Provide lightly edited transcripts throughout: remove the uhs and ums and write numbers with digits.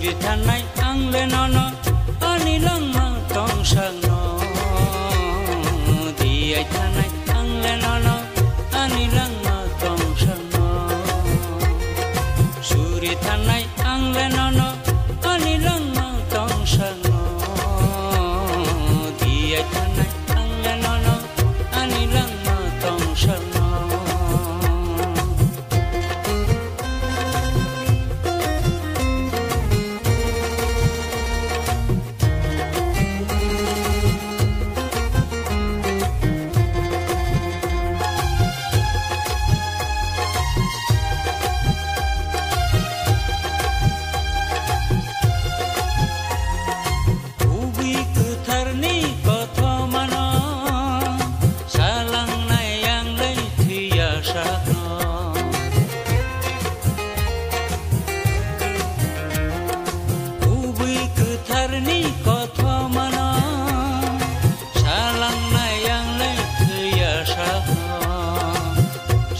suri thanai angle nono anilang ma tong sang no diai thanai angle nono anilang ma tong sang no suri thanai angle nono anilang ma tong sang no diai thanai angle nono anilang ma tong sang no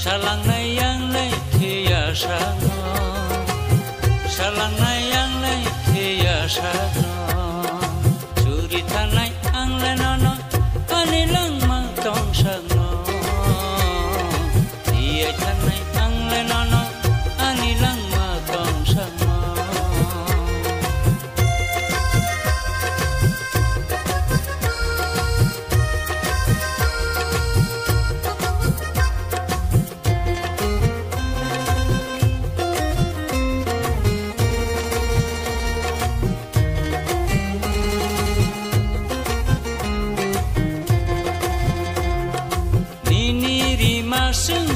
Salang nayang lay thiya sano salang nayang lay thiya sano suri thanai angle nono anilang ma tong sano thiya thanai angle nono anilang ma tong sano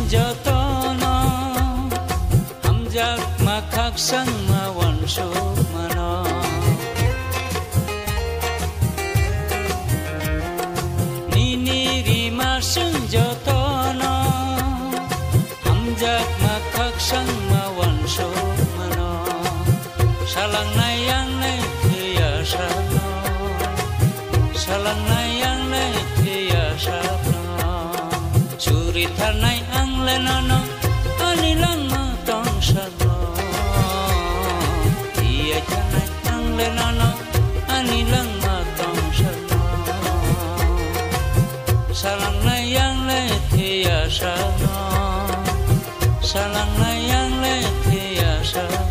jotono hamjak makhak sang mawan sumano nini rima sung jotono hamjak makhak sang mawan sumano salang nayang lay thiya sano salang nayang lay thiya sano suri thanai angle nono anilang ma tong sano diai thanai angle nono anilang ma tong sano salang nayang lay thiya sano salang nayang lay thiya sano